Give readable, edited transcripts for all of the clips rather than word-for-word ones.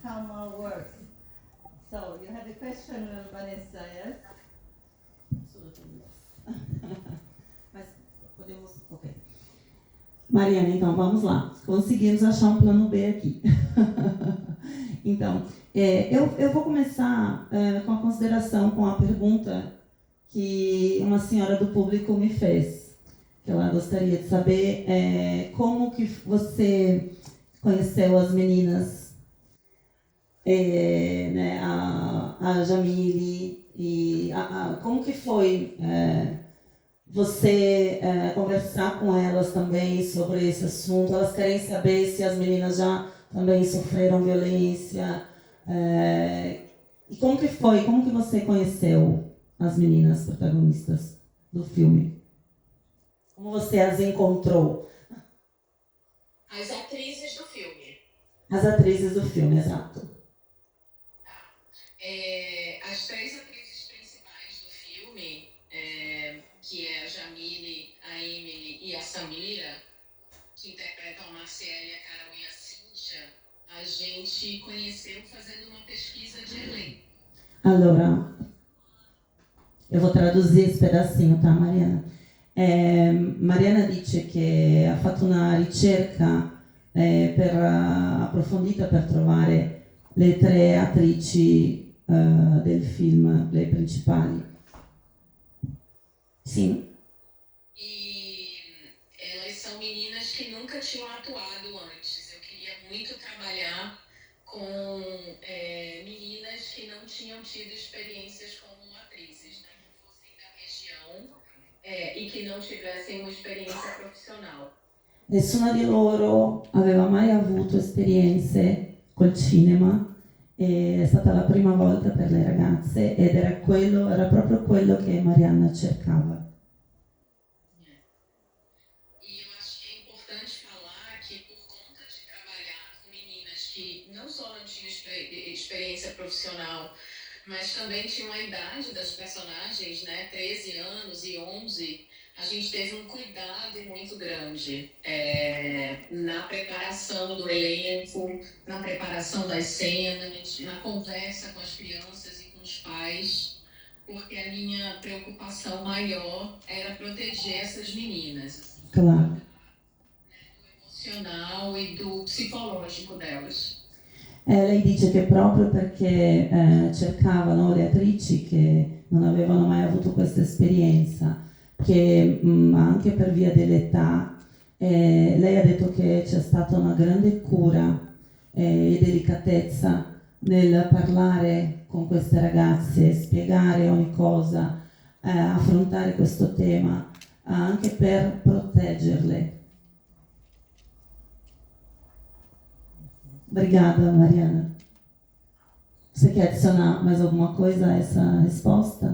some more words. So you had a question, Vanessa, yes? Absolutely yes. Mas podemos... Ok. Mariana, então vamos lá. Conseguimos achar um plano B aqui. Então, eu vou começar com a consideração, com a pergunta que uma senhora do público me fez. Que ela gostaria de saber como que você conheceu as meninas, né, a Jamile, e como que foi você conversar com elas também sobre esse assunto. Elas querem saber se as meninas já também sofreram violência. E como que foi? Como que você conheceu as meninas protagonistas do filme? Como você as encontrou? As atrizes do filme. As atrizes do filme, exato. As três atrizes principais do filme, que é a Jamile, a Emily e a Samira, que interpretam a Marciele, a Carol e a Cíntia, a gente conheceu fazendo uma pesquisa de elenco. Allora, eu vou traduzir esse pedacinho, tá, Mariana? Mariana dice che ha fatto una ricerca approfondita per trovare le tre attrici del film, le principali. Sim. E elas são meninas que nunca tinham atuado antes. Eu queria muito trabalhar com meninas que não tinham tido experiências como atrizes, né? Que fossem da região e que não tivessem uma experiência profissional. Nessuna di loro aveva mai avuto esperienze col cinema. È stata la prima volta per le ragazze ed era proprio quello che Marianna cercava. E eu acho que é importante falar que por conta de trabalhar com meninas que não só não tinham experiência profissional, mas também tinham a idade das personagens, né, 13 anos e 11, a gente teve um cuidado muito grande na preparação do elenco, na preparação das cenas, na conversa com as crianças e com os pais, porque a minha preocupação maior era proteger essas meninas. Claro. Do emocional e do psicológico delas. Lei dice che proprio perché cercavano le attrici che non avevano mai avuto questa esperienza, che anche per via dell'età, lei ha detto che c'è stata una grande cura e delicatezza nel parlare con queste ragazze, spiegare ogni cosa, affrontare questo tema, anche per proteggerle. Obrigada, Mariana. Você quer adicionar mais alguma coisa a essa resposta?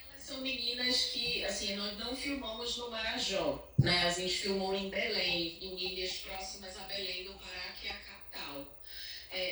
Elas são meninas que, assim, nós não filmamos no Marajó, né? A gente filmou em Belém, em ilhas próximas a Belém do Pará, que é a capital.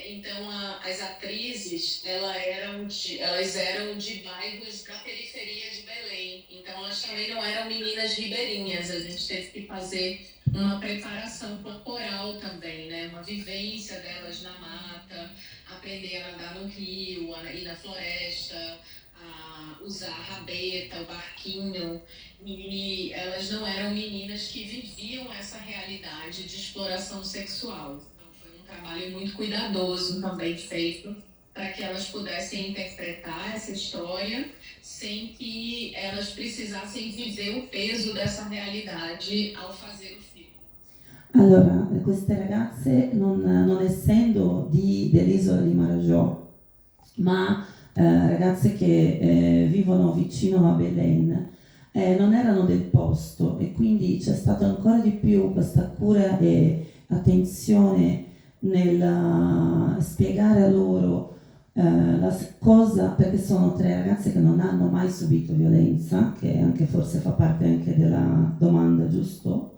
Então, as atrizes, elas eram de bairros da periferia de Belém. Então, elas também não eram meninas ribeirinhas. A gente teve que fazer uma preparação corporal também, né? Uma vivência delas na mata, aprender a nadar no rio, a ir na floresta, a usar a rabeta, o barquinho. E elas não eram meninas que viviam essa realidade de exploração sexual. Então foi um trabalho muito cuidadoso também feito para que elas pudessem interpretar essa história sem que elas precisassem viver o peso dessa realidade ao fazer o filme. Allora, queste ragazze, non essendo dell'isola di Marajó, ma ragazze che vivono vicino a Belém, non erano del posto e quindi c'è stata ancora di più questa cura e attenzione nel spiegare a loro la cosa, perché sono tre ragazze che non hanno mai subito violenza, che anche forse fa parte anche della domanda, giusto?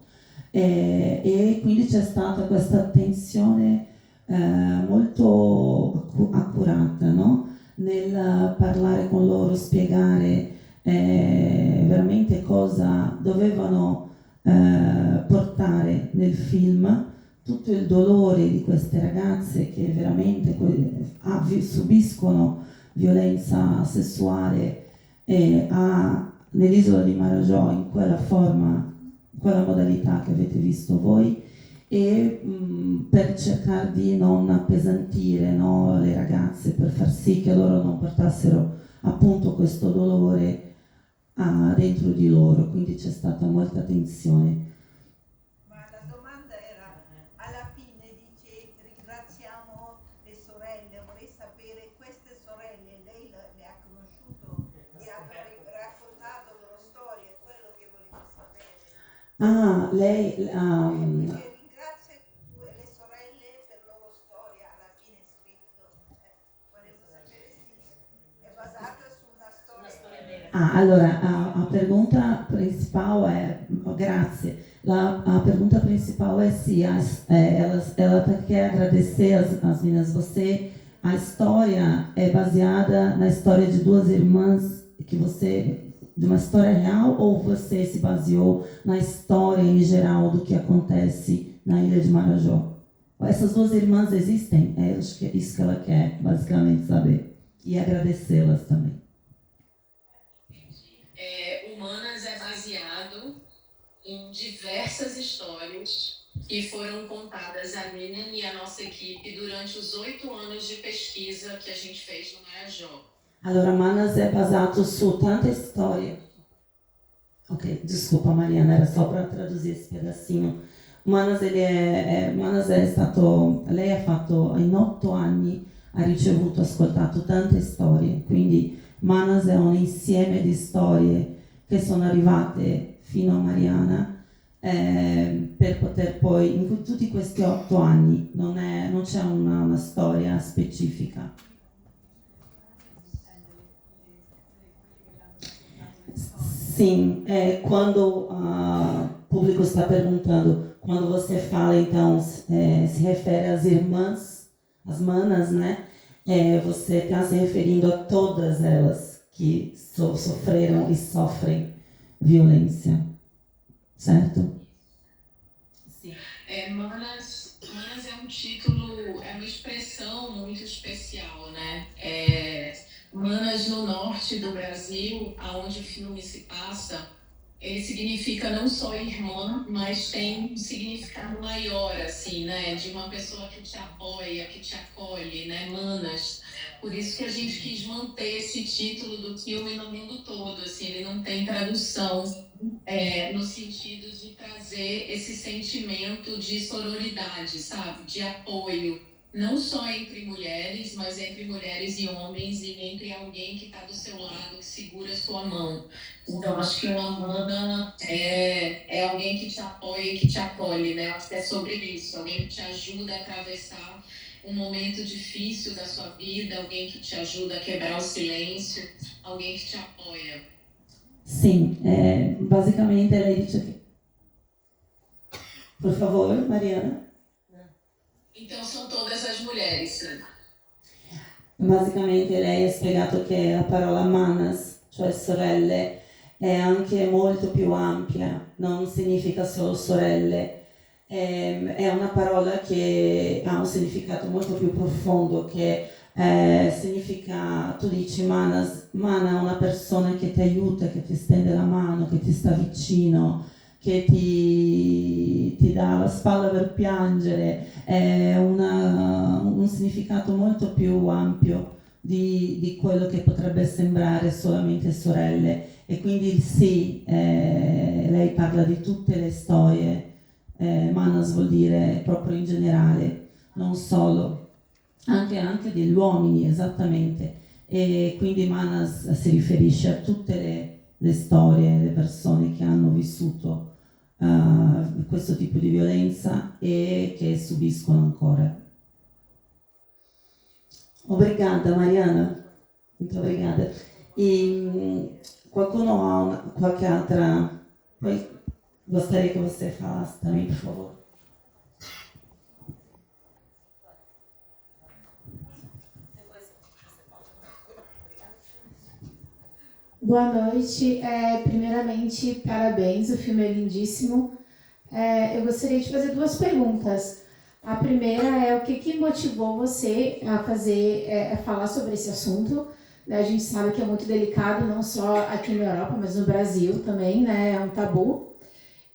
E quindi c'è stata questa attenzione molto accurata, no? Nel parlare con loro, spiegare veramente cosa dovevano portare nel film, tutto il dolore di queste ragazze che veramente subiscono violenza sessuale nell'isola di Marajo in quella forma, in quella modalità che avete visto voi, e per cercare di non appesantire, no, le ragazze, per far sì che loro non portassero appunto questo dolore dentro di loro, quindi c'è stata molta tensione. Ma la domanda era, alla fine dice ringraziamo le sorelle, vorrei sapere queste sorelle, lei le ha conosciuto, gli hanno raccontato le loro storie, è quello che volevo sapere. Lei Perché ringrazia le sorelle per la loro storia, alla fine è scritto, volevo sapere se è basata su una storia vera. Allora, a pergunta principal grazie. A pergunta principal é se ela quer agradecer as meninas. A história é baseada na história de duas irmãs de uma história real, ou você se baseou na história em geral do que acontece na ilha de Marajó? Essas duas irmãs existem? É isso que ela quer basicamente saber. E agradecê-las também. Humanas é baseado em diversas histórias que foram contadas a Nina e a nossa equipe durante os 8 anos de pesquisa que a gente fez no Marajó. Allora, Manas è basato su tanta storia. Ok, desculpa Mariana, era só para traduzir esse pedacinho. Manas, lei ha fatto in 8 anni, ha ascoltato tante storie, quindi Manas è un insieme di storie che sono arrivate fino a Mariana per poter poi, in tutti questi 8 anni, non c'è una storia specifica. Sim, quando o público está perguntando, quando você fala, então, se refere às irmãs, as manas, né? Você está se referindo a todas elas que sofreram e sofrem violência, certo? Sim. Manas é um título, é uma expressão muito especial, né? Manas no norte do Brasil, aonde o filme se passa, ele significa não só irmã, mas tem um significado maior, assim, né? De uma pessoa que te apoia, que te acolhe, né? Manas. Por isso que a gente quis manter esse título do filme no mundo todo, assim, ele não tem tradução, no sentido de trazer esse sentimento de sororidade, sabe? De apoio. Não só entre mulheres, mas entre mulheres e homens, e entre alguém que está do seu lado, que segura a sua mão. Então, acho que uma mana é alguém que te apoia e que te acolhe, né? Acho que é sobre isso, alguém que te ajuda a atravessar um momento difícil da sua vida, alguém que te ajuda a quebrar o silêncio, alguém que te apoia. Sim, basicamente ela dice que... Por favor, Mariana. Então são todas as mulheres. Basicamente lei ha spiegato che la parola manas, cioè sorelle, è anche molto più ampia, non significa solo sorelle, è una parola che ha un significato molto più profondo, che significa, tu dici manas, mana è una persona che ti aiuta, che ti stende la mano, che ti sta vicino, che ti dà la spalla per piangere, è un significato molto più ampio di quello che potrebbe sembrare solamente sorelle. E quindi sì, lei parla di tutte le storie, manas vuol dire proprio in generale, non solo, anche degli uomini, esattamente. E quindi manas si riferisce a tutte le storie, le persone che hanno vissuto questo tipo di violenza e che subiscono ancora. Obrigada, Mariana. Muito obrigada. E qualcuno ha qualche altra... Poi gostaria che você falasse também, por favor. Boa noite. Primeiramente, parabéns, o filme é lindíssimo. Eu gostaria de fazer 2 perguntas. A primeira é o que motivou você a falar sobre esse assunto. Né? A gente sabe que é muito delicado, não só aqui na Europa, mas no Brasil também, né? É um tabu.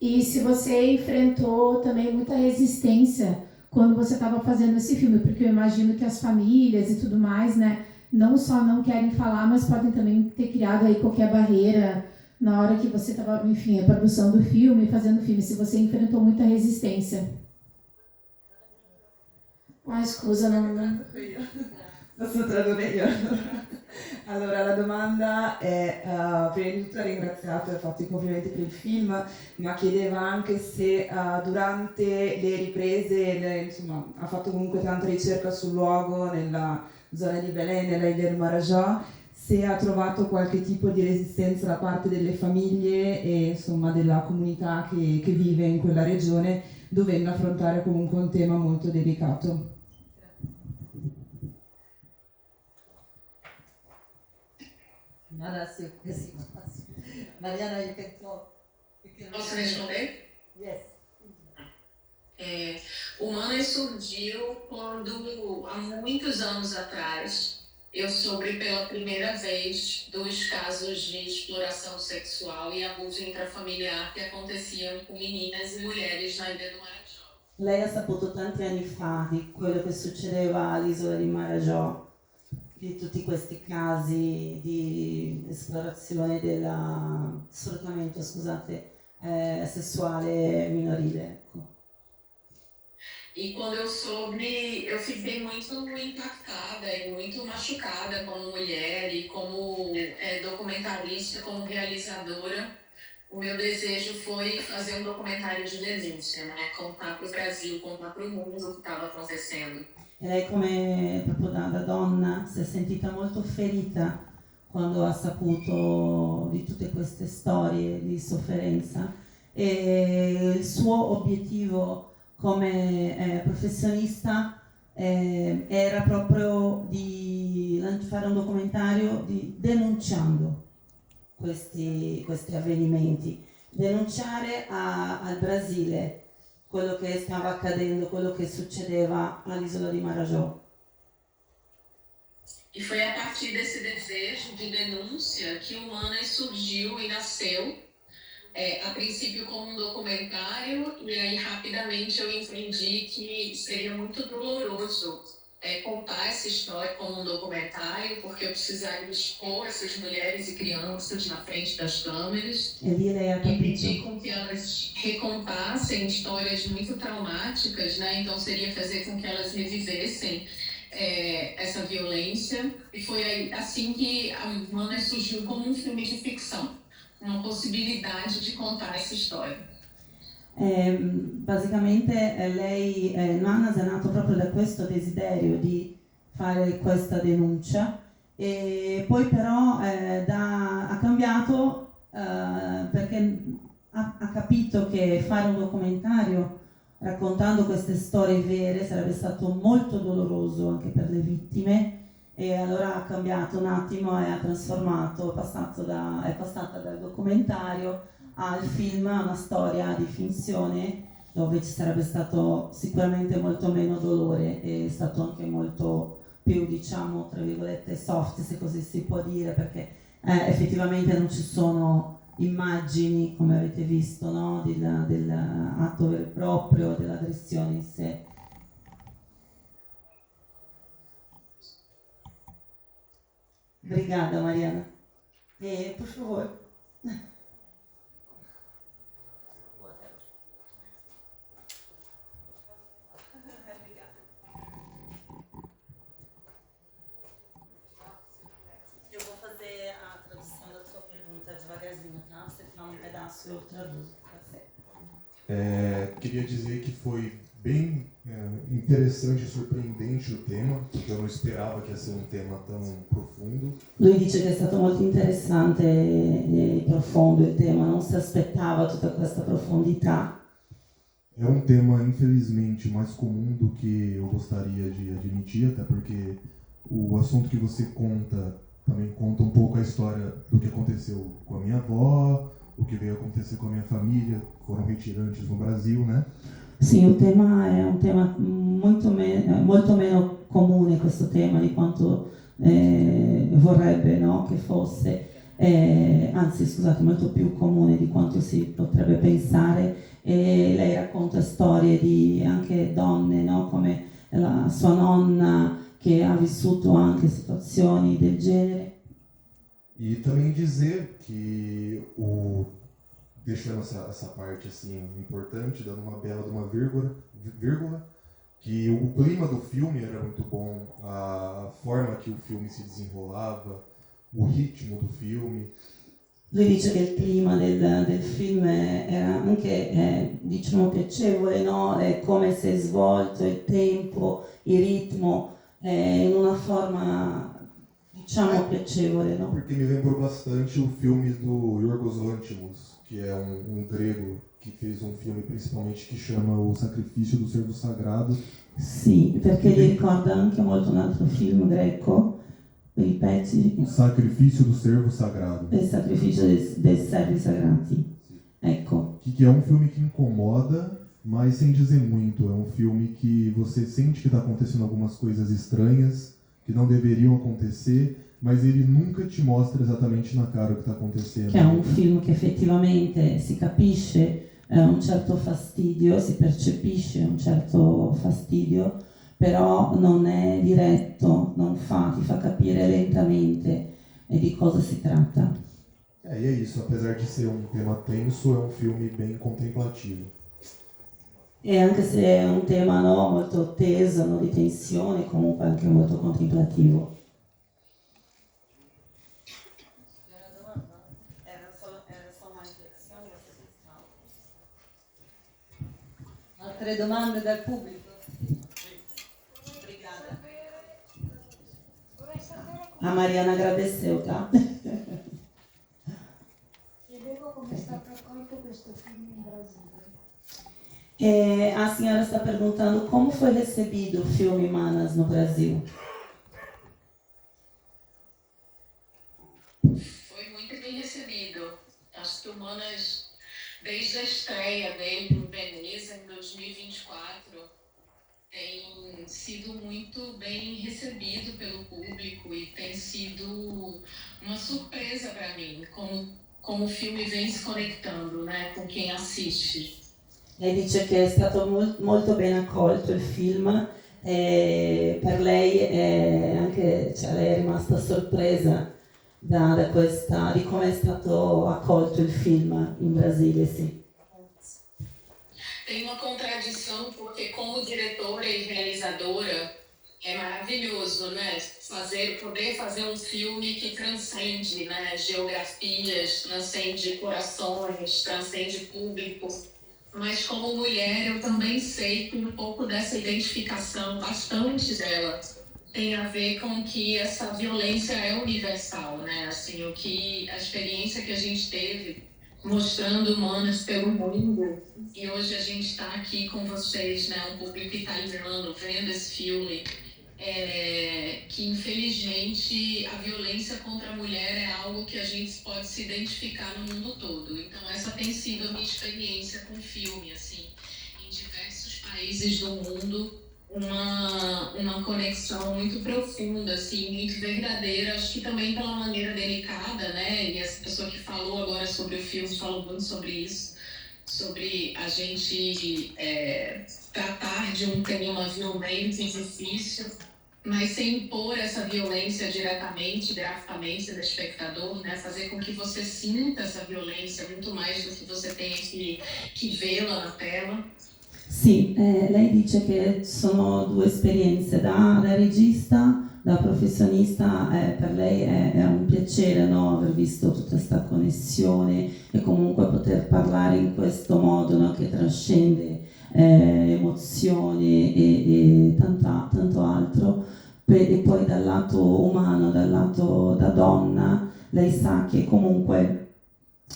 E se você enfrentou também muita resistência quando você estava fazendo esse filme, porque eu imagino que as famílias e tudo mais, né, não só não querem falar, mas podem também ter criado aí qualquer barreira na hora que você estava, enfim, a produção do filme, fazendo o filme, se você enfrentou muita resistência. Scusa, non... Posso tradurre io? Allora, la domanda è, prima di tutto ha ringraziato e ha fatto i complimenti per il film, ma chiedeva anche se durante le riprese, insomma, ha fatto comunque tanta ricerca sul luogo, nella zona di Belém, nella Ilha del Marajó, se ha trovato qualche tipo di resistenza da parte delle famiglie e insomma della comunità che vive in quella regione, dovendo affrontare comunque un tema molto delicato. Mariana, you can talk. Posso responder? Yes. O Manas surgiu quando, há muitos anos atrás, eu soube pela primeira vez dos casos de exploração sexual e abuso intrafamiliar que aconteciam com meninas e mulheres na Ilha do Marajó. Lei ha saputo tanti anni fa di quello che succedeva all'isola di Marajó, di tutti questi casi di esplorazione sfruttamento, sessuale minorile. Ecco. E quando eu soube, eu fiquei muito impactada e muito machucada como mulher e como documentarista, como realizadora. O meu desejo foi fazer um documentário de denúncia, né? Contar para o Brasil, contar para o mundo o que estava acontecendo. E lei, come proprio da donna, si è sentita molto ferita quando ha saputo di tutte queste storie di sofferenza, e il suo obiettivo come professionista era proprio di fare un documentario denunciando questi avvenimenti, denunciare al Brasile quello che stava accadendo, quello che succedeva all'isola di Marajó. E foi a partir desse desejo de denúncia que o Manas surgiu e nasceu, a princípio como um documentário, e aí rapidamente eu entendi que seria muito doloroso contar essa história como um documentário, porque eu precisaria expor essas mulheres e crianças na frente das câmeras E lì lei ha e pedir capito. com que elas recontassem histórias muito traumáticas, né? Então seria fazer com que elas revivessem essa violência, e foi assim que a Manas surgiu como um filme de ficção, uma possibilidade de contar essa história. Basicamente lei, Manas è nato proprio da questo desiderio di fare questa denuncia, e poi però ha cambiato perché ha capito che fare un documentario raccontando queste storie vere sarebbe stato molto doloroso anche per le vittime, e allora ha cambiato un attimo e ha trasformato, è passata dal documentario al film, a una storia di finzione dove ci sarebbe stato sicuramente molto meno dolore, e è stato anche molto più, diciamo, tra virgolette soft, se così si può dire, perché effettivamente non ci sono immagini, come avete visto, no? Dell'atto vero e proprio, dell'aggressione in sé. Obrigada, Mariana. Por favor. Eu vou fazer a tradução da sua pergunta devagarzinho, tá? Você fala um pedaço e eu traduzo, tá certo? Queria dizer que foi bem interessante e surpreendente o tema, porque eu não esperava que ia ser um tema tão profundo. Lui dice che è stato molto interessante e profondo il tema, non si aspettava tutta questa profondità. É um tema, infelizmente, mais comum do que eu gostaria de admitir, até porque o assunto que você conta também conta um pouco a história do que aconteceu com a minha avó, o que veio acontecer com a minha família, foram retirantes no Brasil, né? Sì, il tema è un tema molto meno comune, questo tema, di quanto vorrebbe, no, che fosse, anzi scusate, molto più comune di quanto si potrebbe pensare, e lei racconta storie di anche donne, no, come la sua nonna che ha vissuto anche situazioni del genere. E também dizer que deixando essa parte assim importante, dando uma bela de uma vírgula, que o clima do filme era muito bom, a forma que o filme si desenrolava, o ritmo do filme. Lui dice che il clima del film era anche diciamo piacevole, no? Come si è svolto, il tempo, il ritmo, in una forma diciamo piacevole, no? Porque me lembrou bastante o filme do Yorgos Lanthimos, que é um grego que fez um filme principalmente que chama O Sacrifício do Servo Sagrado. Sì, perché gli ricorda anche molto un altro film greco, ripeti? O Sacrifício do Servo Sagrado. Il sacrificio dei servi sagrati. Ecco. Que é um filme que incomoda, mas sem dizer muito. É um filme que você sente que está acontecendo algumas coisas estranhas, que não deveriam acontecer, mas ele nunca te mostra exatamente na cara o que está acontecendo. Che è un film che effettivamente si capisce un certo fastidio, si percepisce un certo fastidio, però non è diretto, ti fa capire lentamente di cosa si tratta. E é isso, apesar de ser um tema tenso, é um filme bem contemplativo. E anche se è un tema, no, molto teso, no, di tensione, comunque anche molto contemplativo. Altre domande dal pubblico? Obrigada. A Mariana agradeceu, tá? Chiedevo come è stato accolto questo film in Brasile. A senhora está perguntando como foi recebido o filme Manas no Brasil. Foi muito bem recebido. Acho que o Manas, desde a estreia dele no Veneza em 2024, tem sido muito bem recebido pelo público e tem sido uma surpresa para mim, como o filme vem se conectando, né, com quem assiste. Lei dice che è stato molto ben accolto il film, e per lei anche, cioè, lei è rimasta sorpresa di come è stato accolto il film in Brasile, sì. Tem uma contradição, porque como diretora e realizadora é maravilhoso, né? Poder fazer um filme que transcende, né, geografias, transcende corações, transcende público. Mas como mulher eu também sei que um pouco dessa identificação, bastante dela, tem a ver com que essa violência é universal, né? Assim, a experiência que a gente teve mostrando Manas pelo mundo, e hoje a gente está aqui com vocês, né, um público italiano, vendo esse filme, que infelizmente a violência contra a mulher é algo que a gente pode se identificar no mundo todo. Então essa tem sido a minha experiência com o filme, assim, em diversos países do mundo, uma conexão muito profunda, assim, muito verdadeira, acho que também pela maneira delicada, né, e essa pessoa que falou agora sobre o filme falou muito sobre isso, sobre a gente tratar de um tema violento e difícil, mas sem impor essa violência diretamente, graficamente do espectador, né, fazer com que você sinta essa violência muito mais do que você tenha que vê-la na tela. Sì, lei dice che sono due esperienze, da regista, da professionista, per lei è un piacere, no, aver visto tutta questa connessione e comunque poter parlare in questo modo, no, che trascende emozioni e tanto altro. E poi dal lato umano, dal lato da donna, lei sa che comunque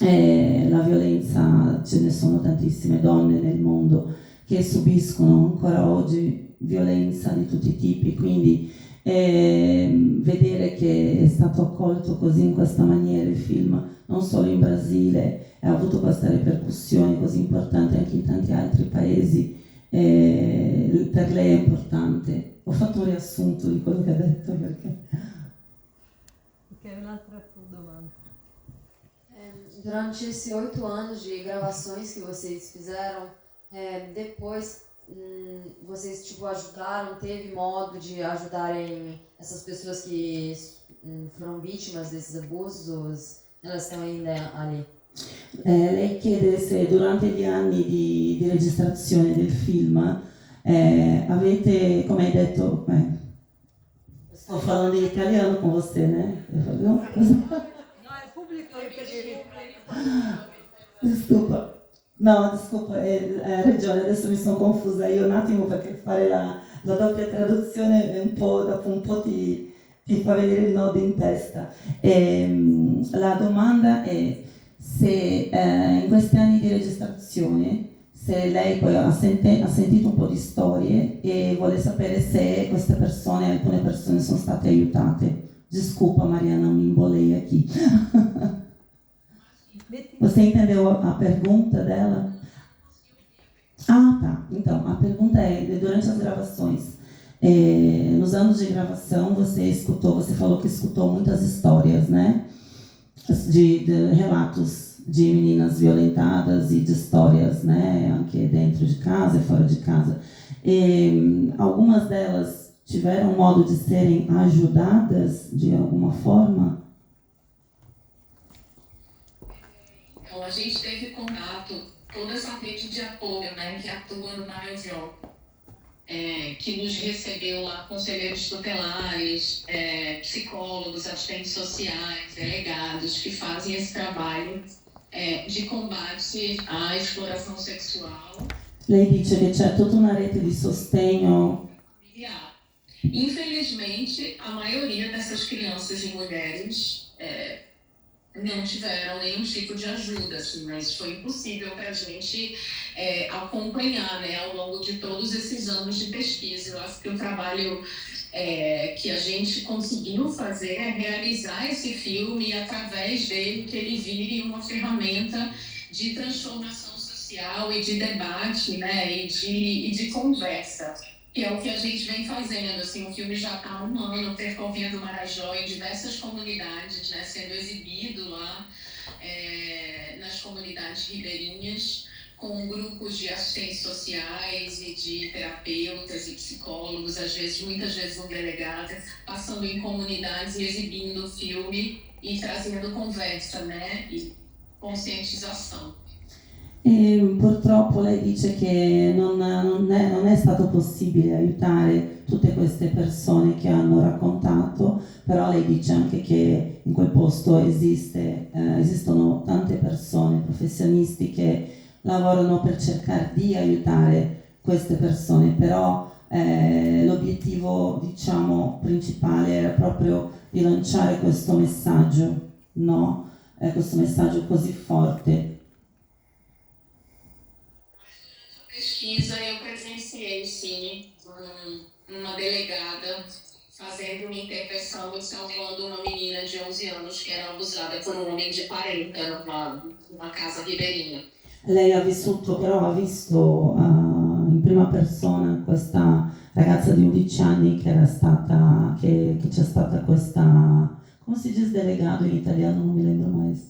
la violenza, ce ne sono tantissime donne nel mondo che subiscono ancora oggi violenza di tutti i tipi, quindi vedere che è stato accolto così in questa maniera il film, non solo in Brasile, ha avuto questa ripercussione così importante anche in tanti altri paesi, per lei è importante. Ho fatto un riassunto di quello che ha detto perché... Ok, un'altra tua domanda. Durante esses 8 anos de gravações que vocês fizeram, depois vocês tipo ajudaram, teve modo de ajudarem essas pessoas que foram vítimas desses abusos? Elas estão ainda ali? Lei chiede se durante gli anni di registrazione del film avete, come hai detto, sto parlando in italiano con você, né? No, il pubblico è Desculpa. No, desculpa, hai ragione, adesso mi sono confusa io un attimo perché fare la doppia traduzione dopo un po' ti fa venire il nodo in testa. La domanda è se in questi anni di registrazione, se lei poi ha sentito un po' di storie e vuole sapere se alcune persone sono state aiutate. Desculpa, Mariana, me embolei aqui. Você entendeu a pergunta dela? Ah, tá. Então, a pergunta é, durante as gravações, nos anos de gravação, você falou que escutou muitas histórias, né? De relatos de meninas violentadas e de histórias, né? Anche dentro de casa e fora de casa. Algumas delas tiveram modo de serem ajudadas de alguma forma? Então, a gente teve contato, toda essa rede de apoio, né, que atua no Marajó, que nos recebeu lá conselheiros tutelares, psicólogos, assistentes sociais, delegados, que fazem esse trabalho de combate à exploração sexual. Lei dice che c'è tutta una rete di sostegno. Infelizmente, a maioria dessas crianças e mulheres não tiveram nenhum tipo de ajuda, assim, mas foi impossível para a gente acompanhar, né, ao longo de todos esses anos de pesquisa. Eu acho que o trabalho que a gente conseguiu fazer é realizar esse filme e, através dele, que ele vire uma ferramenta de transformação social e de debate, né, e de conversa, que é o que a gente vem fazendo. Assim, o filme já está há 1 ano percorrendo o Marajó em diversas comunidades, né, sendo exibido lá nas comunidades ribeirinhas, com grupos de assistentes sociais e de terapeutas e psicólogos, muitas vezes um delegado, passando em comunidades e exibindo o filme e trazendo conversa, né, e conscientização. Purtroppo lei dice che non è stato possibile aiutare tutte queste persone che hanno raccontato, però lei dice anche che in quel posto esistono tante persone, professionisti che lavorano per cercare di aiutare queste persone, però l'obiettivo, diciamo, principale era proprio di lanciare questo messaggio, no? Questo messaggio così forte. Pesquisa, eu presenciei, sim, uma delegada fazendo uma intervenção e salvando uma menina de 11 anos que era abusada por um homem de 40 numa casa ribeirinha. Lei ha visto in prima persona questa ragazza di 11 anni che c'è stata questa, come si dice delegato in italiano, non mi lembro mai.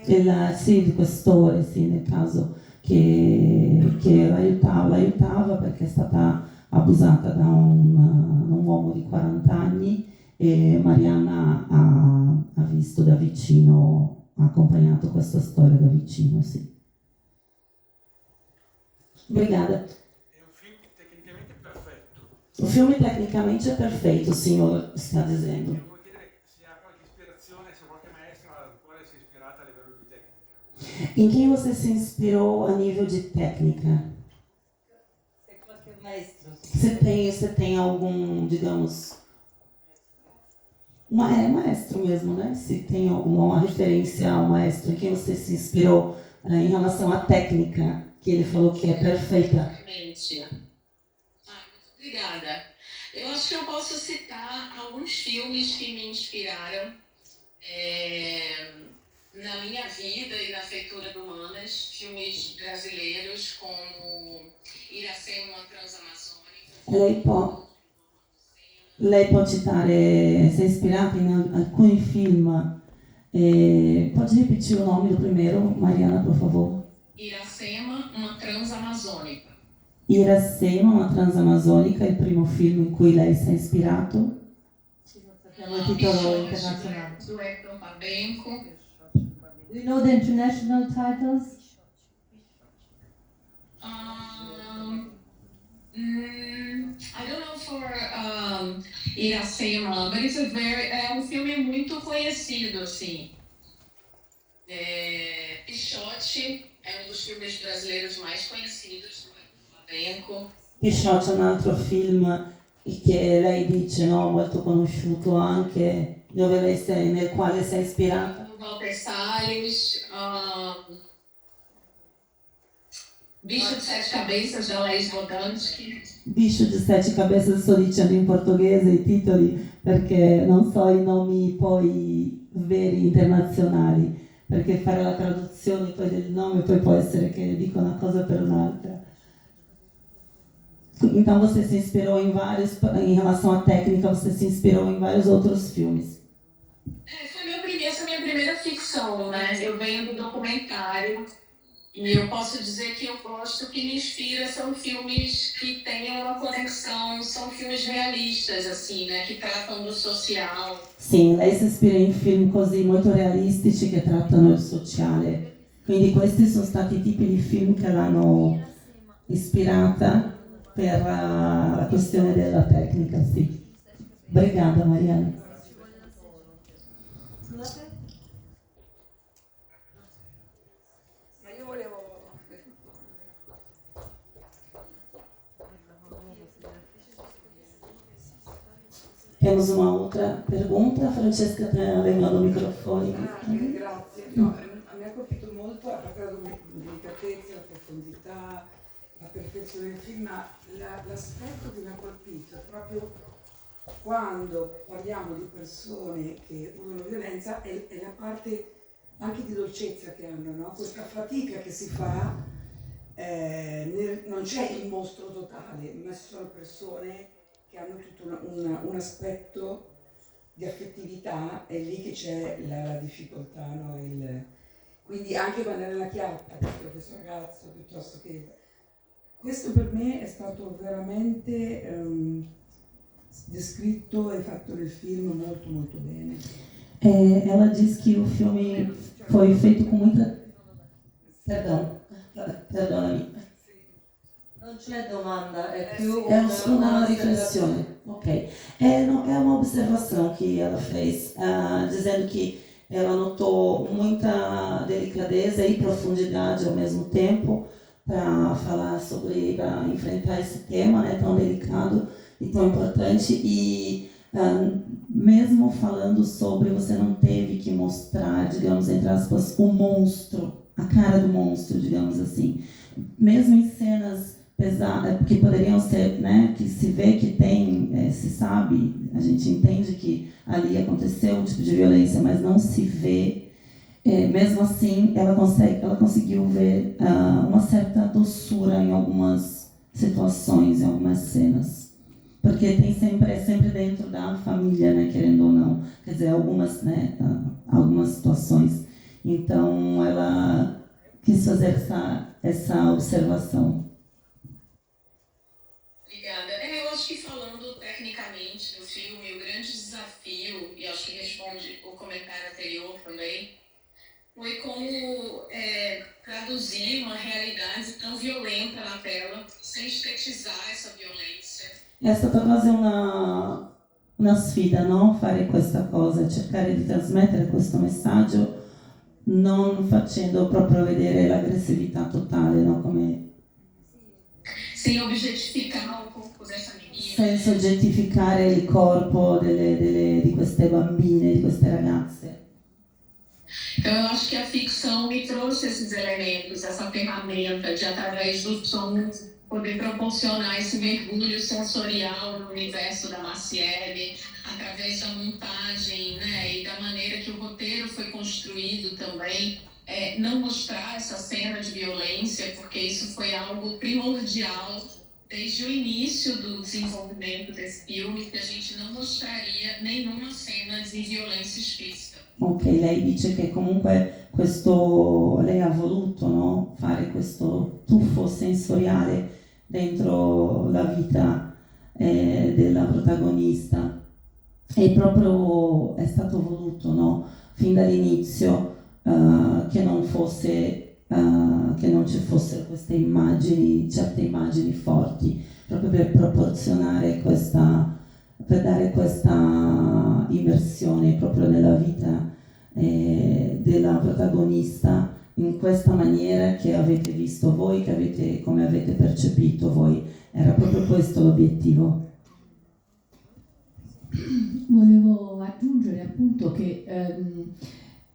Il questore, sì, nel caso che l'aiutava perché è stata abusata da un uomo di 40 anni e Mariana ha visto da vicino, ha accompagnato questa storia da vicino, sì. Obrigada. È un film tecnicamente perfetto. O filme tecnicamente è perfetto, signor, sta dicendo. Vuoi chiedere se ha qualche ispirazione, se qualche maestra alla quale si è ispirata a livello di tecnica? Em quem você se inspirou a nível de técnica? Qualche maestro. Você tem algum, digamos, maestro mesmo, né? Se tem alguma referência ao maestro em quem você se inspirou em relação à técnica, que ele falou que é perfeita. Obrigada. Eu acho que eu posso citar alguns filmes que me inspiraram. na minha vida e na feitura do Humanas, filmes brasileiros como Iracema, uma Transamazônica. Lei può citare, si è ispirata in alcuni film. Pode repetir o nome do primeiro, Mariana, por favor? Iracema, uma Transamazônica. Iracema, uma Transamazônica, il primo film in cui lei si è ispirato. Sappiamo il titolo internazionale. Do Hector Babenco. Do you know the international titles? I don't know for Iracema, but é um filme muito conhecido, assim. Pichote é um dos filmes brasileiros mais conhecidos do Babenco. Pichote è un altro film che lei dice, no, molto conosciuto anche, nel quale si è ispirata. Walter Salles, Bicho de Sete Cabeças, da Laís Bodansky. Bicho di sette cabeças, sto dicendo in portoghese i titoli perché non so i nomi poi veri internazionali, perché fare la traduzione poi del nome poi può essere che dico una cosa per un'altra. Então você se inspirou em vários, em relação à técnica, você se inspirou em vários outros filmes. Essa é a minha primeira ficção, né? Eu venho do documentário e eu posso dizer que eu gosto, que me inspira, são filmes que tenham uma conexão, são filmes realistas, assim, né? Que tratam do social. Sì, lei si ispira in film così molto realistici che trattano il sociale. Quindi questi sono stati i tipi di film che l'hanno ispirata per la questione della tecnica, sì. Obrigada, Mariana. Temos uma outra pergunta, Francesca está levando o microfone. Grazie. No, mi ha colpito molto, a parte la delicatezza, la profondità, la perfezione del film, ma l'aspetto che mi ha colpito è proprio quando parliamo di persone che usano violenza è la parte anche di dolcezza che hanno, no? Questa fatica che si fa, non c'è il mostro totale, ma ci sono persone che hanno tutto un aspetto di affettività, è lì che c'è la difficoltà, no? Quindi anche quando è nella chiappa, questo ragazzo, piuttosto che... Questo per me è stato veramente descritto e fatto nel film molto molto bene. Ela diz que o filme foi feito com muita... Perdonami. Non c'è domanda, è più una riflessione. Ok. É uma observação que ela fez, dizendo que ela notou muita delicadeza e profundidade ao mesmo tempo para falar sobre, para enfrentar esse tema, né, tão delicado e tão importante. E mesmo falando sobre, você não teve que mostrar, digamos, entre aspas, o monstro, a cara do monstro, digamos assim. Mesmo em cenas pesadas, que poderiam ser, né, que se vê que tem, se sabe, a gente entende que ali aconteceu um tipo de violência, mas não se vê. Mesmo assim, ela conseguiu ver uma certa doçura em algumas situações, em algumas cenas. Porque é sempre dentro da família, né, querendo ou não. Quer dizer, algumas situações. Então, ela quis fazer essa observação. Obrigada. Eu acho que falando tecnicamente do filme, o grande desafio, e acho que responde o comentário anterior também, foi como traduzir uma realidade tão violenta na tela, sem estetizar essa violência. È stata quasi una sfida, no? Fare questa cosa, cercare di trasmettere questo messaggio non facendo proprio vedere l'aggressività totale, no? Come... Sem objetificar o corpo dessa menina. Senza oggettificare il corpo di queste bambine, di queste ragazze. Então eu acho que a ficção me trouxe esses elementos, essa ferramenta de através do som poder proporcionar esse mergulho sensorial no universo da Marciele, através da montagem, né, e da maneira que o roteiro foi construído também, não mostrar essa cena de violência, porque isso foi algo primordial desde o início do desenvolvimento desse filme, que a gente não mostraria nenhuma cena di violenza esplicita. Ok, lei dice che comunque lei ha voluto, no, fare questo tuffo sensoriale dentro la vita della protagonista e proprio è stato voluto, no, fin dall'inizio che non ci fossero queste immagini, certe immagini forti, proprio per proporzionare per dare questa immersione proprio nella vita della protagonista in questa maniera che avete visto voi, come avete percepito voi. Era proprio questo l'obiettivo. Volevo aggiungere appunto che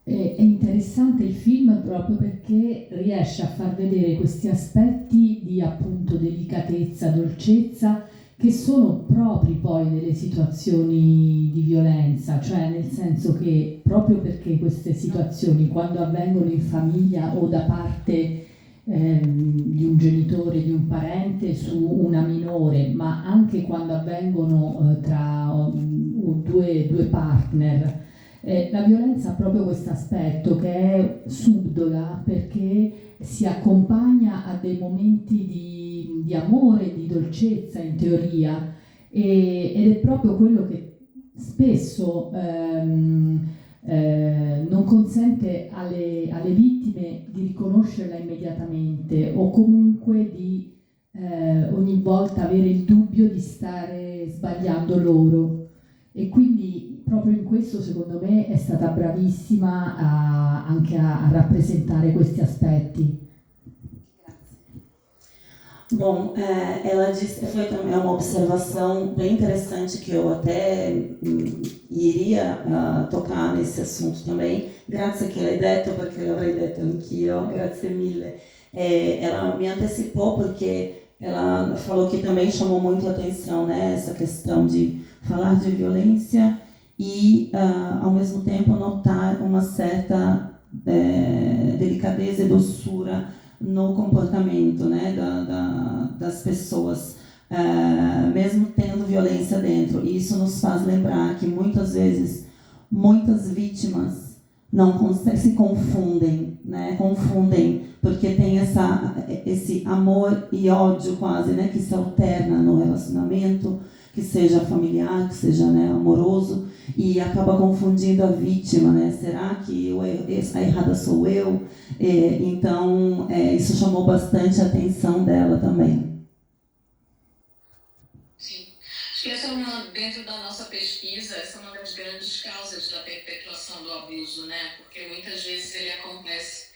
è interessante il film proprio perché riesce a far vedere questi aspetti di appunto delicatezza, dolcezza, che sono propri poi delle situazioni di violenza, cioè nel senso che proprio perché queste situazioni quando avvengono in famiglia o da parte di un genitore, di un parente su una minore, ma anche quando avvengono tra due partner, la violenza ha proprio questo aspetto che è subdola perché si accompagna a dei momenti di amore, di dolcezza in teoria ed è proprio quello che spesso non consente alle vittime di riconoscerla immediatamente o comunque di ogni volta avere il dubbio di stare sbagliando loro. E quindi proprio in questo secondo me è stata bravissima anche a rappresentare questi aspetti. Bom, ela disse, foi também uma observação bem interessante que eu até iria tocar nesse assunto também. Grazie che l'hai detto, perché l'avrei detto anch'io, grazie mille. Ela me antecipou porque ela falou que também chamou muito a atenção, né, essa questão de falar de violência e, ao mesmo tempo, notar uma certa delicadeza e doçura no comportamento, né, das pessoas, mesmo tendo violência dentro. E isso nos faz lembrar que muitas vezes muitas vítimas se confundem, né, porque tem esse amor e ódio quase, né, que se alterna no relacionamento, que seja familiar, que seja, né, amoroso, e acaba confundindo a vítima, né? Será que a errada sou eu? Então, isso chamou bastante a atenção dela também. Sim. Acho que dentro da nossa pesquisa, essa é uma das grandes causas da perpetuação do abuso, né? Porque muitas vezes ele acontece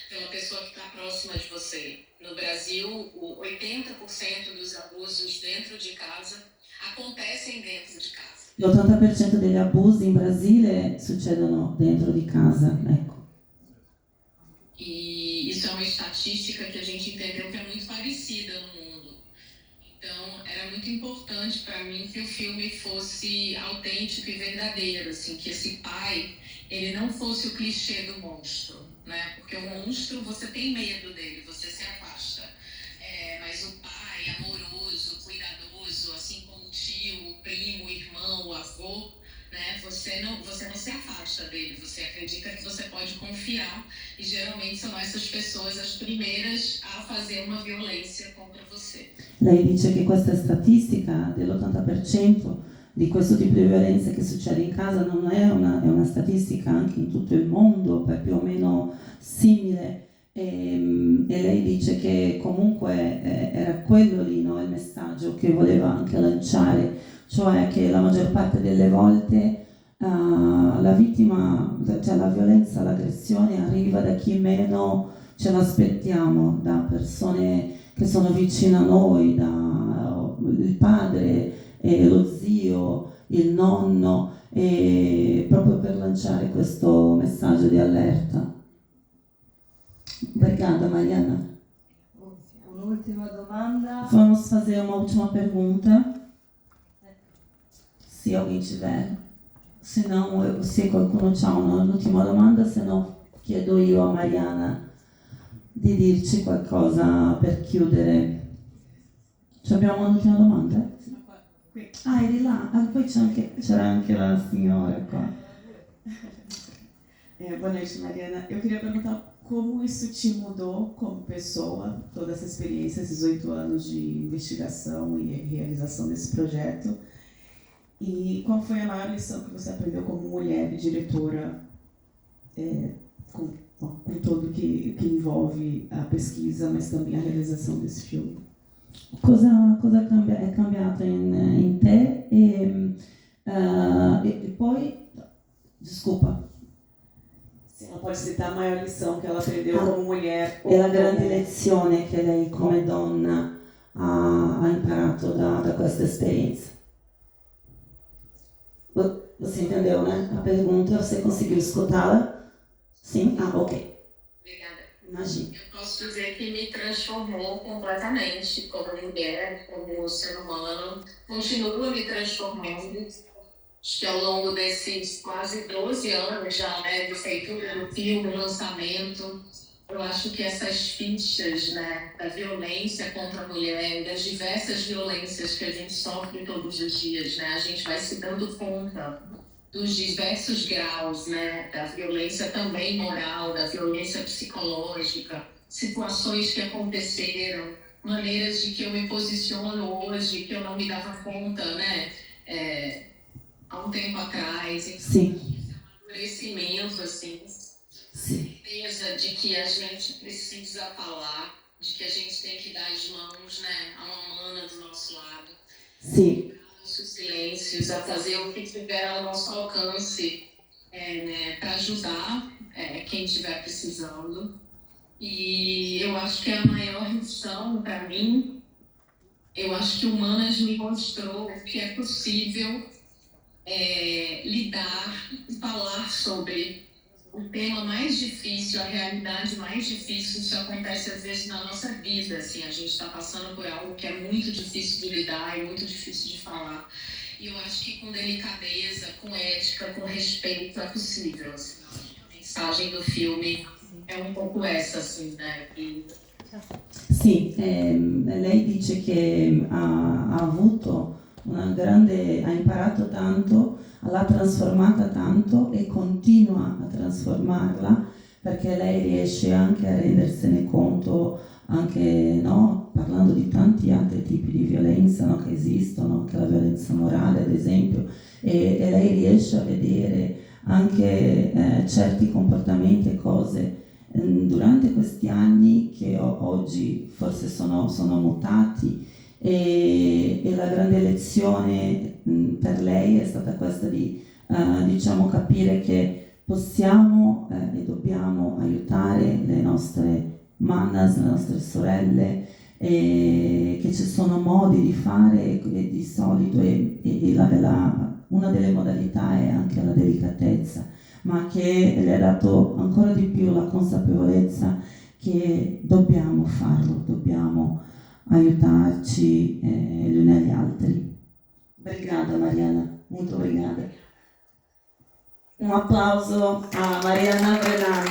pela pessoa que está próxima de você. No Brasil, 80% dos abusos dentro de casa acontecem dentro de casa. L'80% degli abusi in Brasile succedono dentro di casa, ecco. E isso é uma estatística que a gente entendeu que é muito parecida no mundo. Então, era muito importante para mim que o filme fosse autêntico e verdadeiro, assim, que esse pai, ele não fosse o clichê do monstro, né? Porque o monstro, você tem medo dele, você se afasta. Mas o pai, amoroso, cuidadoso, assim como o tio, o primo, o irmão, o avô, né? Você não se afasta dele, você acredita que você pode confiar e geralmente são essas pessoas as primeiras a fazer uma violência contra você. Lei dice che questa statistica dell'80% di questo tipo di violenza che succede in casa non è una statistica anche in tutto il mondo, più o meno simile. E lei dice che comunque era quello lì, no, il messaggio che voleva anche lanciare, cioè che la maggior parte delle volte la vittima, cioè la violenza, l'aggressione arriva da chi meno ce l'aspettiamo, da persone che sono vicine a noi, da il padre, lo zio, il nonno, e proprio per lanciare questo messaggio di allerta. Obrigada, Mariana. Un'ultima domanda. Vamos fazer uma última pergunta. Se alguém tiver. Se não, se qualcuno c'ha un'ultima domanda, se no chiedo io a Mariana di dirci qualcosa per chiudere. Abbiamo un'ultima domanda? Ah, eri là. Ah, poi c'era anche la signora qua. Boa noite, Mariana. Eu queria perguntar como isso te mudou como pessoa, toda essa experiência, esses 8 anos de investigação e realização desse projeto. E qual foi a maior lição que você aprendeu como mulher e diretora, com tudo que envolve a pesquisa, mas também a realização desse filme? Cosa è cambiato in te e poi, desculpa. Se ela pode citar a maior lição que ela aprendeu como mulher. E la grande lezione che lei come donna ha imparato da questa esperienza. Você entendeu, né? A pergunta, você conseguiu escutá-la? Sim? Ah, ok. Obrigada. Imagina. Eu posso dizer que me transformou completamente como mulher, como ser humano. Continua me transformando. Acho que ao longo desses quase 12 anos já, né, de feitura do filme, lançamento, eu acho que essas fichas, né, da violência contra a mulher, das diversas violências que a gente sofre todos os dias, né, a gente vai se dando conta dos diversos graus, né, da violência também moral, da violência psicológica, situações que aconteceram, maneiras de que eu me posiciono hoje, que eu não me dava conta, né, há um tempo atrás. Sim. Crescimento, assim. Certeza de que a gente precisa falar, de que a gente tem que dar as mãos, né, a uma mana do nosso lado. Sim. Nossos silêncios, a fazer o que tiver ao nosso alcance, né, para ajudar quem estiver precisando. E eu acho que a maior lição para mim, eu acho que o Humanas me mostrou que é possível lidar e falar sobre o tema mais difícil, a realidade mais difícil. Isso acontece às vezes na nossa vida, assim, a gente está passando por algo que é muito difícil de lidar e muito difícil de falar. E eu acho que com delicadeza, com ética, com respeito é possível. Assim. A mensagem do filme é um pouco essa, assim, né? Sì, lei dice che ha avuto una grande, ha imparato tanto, l'ha trasformata tanto e continua a trasformarla perché lei riesce anche a rendersene conto, anche no, parlando di tanti altri tipi di violenza, no, che esistono, anche la violenza morale ad esempio, e lei riesce a vedere anche certi comportamenti e cose durante questi anni che oggi forse sono mutati. E la grande lezione per lei è stata questa di diciamo capire che possiamo e dobbiamo aiutare le nostre manas, le nostre sorelle, e che ci sono modi di fare e di solito una delle modalità è anche la delicatezza, ma che le ha dato ancora di più la consapevolezza che dobbiamo farlo, dobbiamo aiutarci gli uni agli altri. Obrigada, Mariana, muito obrigada. Um applauso a Mariana Brennan.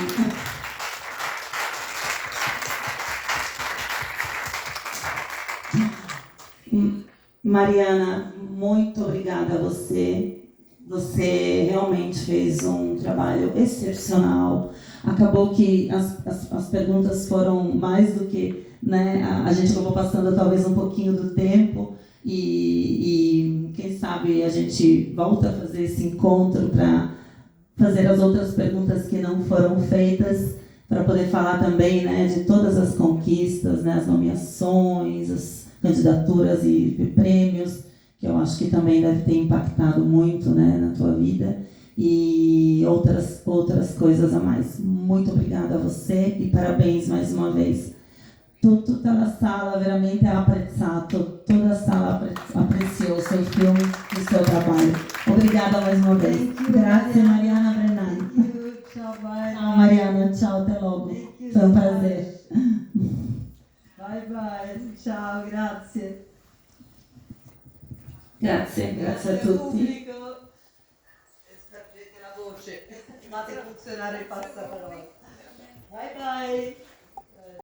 Mariana, muito obrigada a você. Você realmente fez um trabalho excepcional. Acabou que as perguntas foram mais do que, né, a gente acabou passando talvez um pouquinho do tempo e quem sabe a gente volta a fazer esse encontro para fazer as outras perguntas que não foram feitas, para poder falar também, né, de todas as conquistas, né, as nomeações, as candidaturas e prêmios, que eu acho que também deve ter impactado muito, né, na tua vida, e outras coisas a mais. Muito obrigada a você e parabéns mais uma vez. Tutta la sala veramente ha apprezzato, toda a sala apreciou o seu filme e o seu trabalho. Obrigada mais uma vez. Grazie Mariana Brennan. Ciao, bye. Ciao Mariana, ciao, até logo. Foi um prazer. Bye. Bye bye, ciao, grazie. Grazie a tutti. Pubblico. Spargete la voce, fate funzionare il passaparola. Bye bye.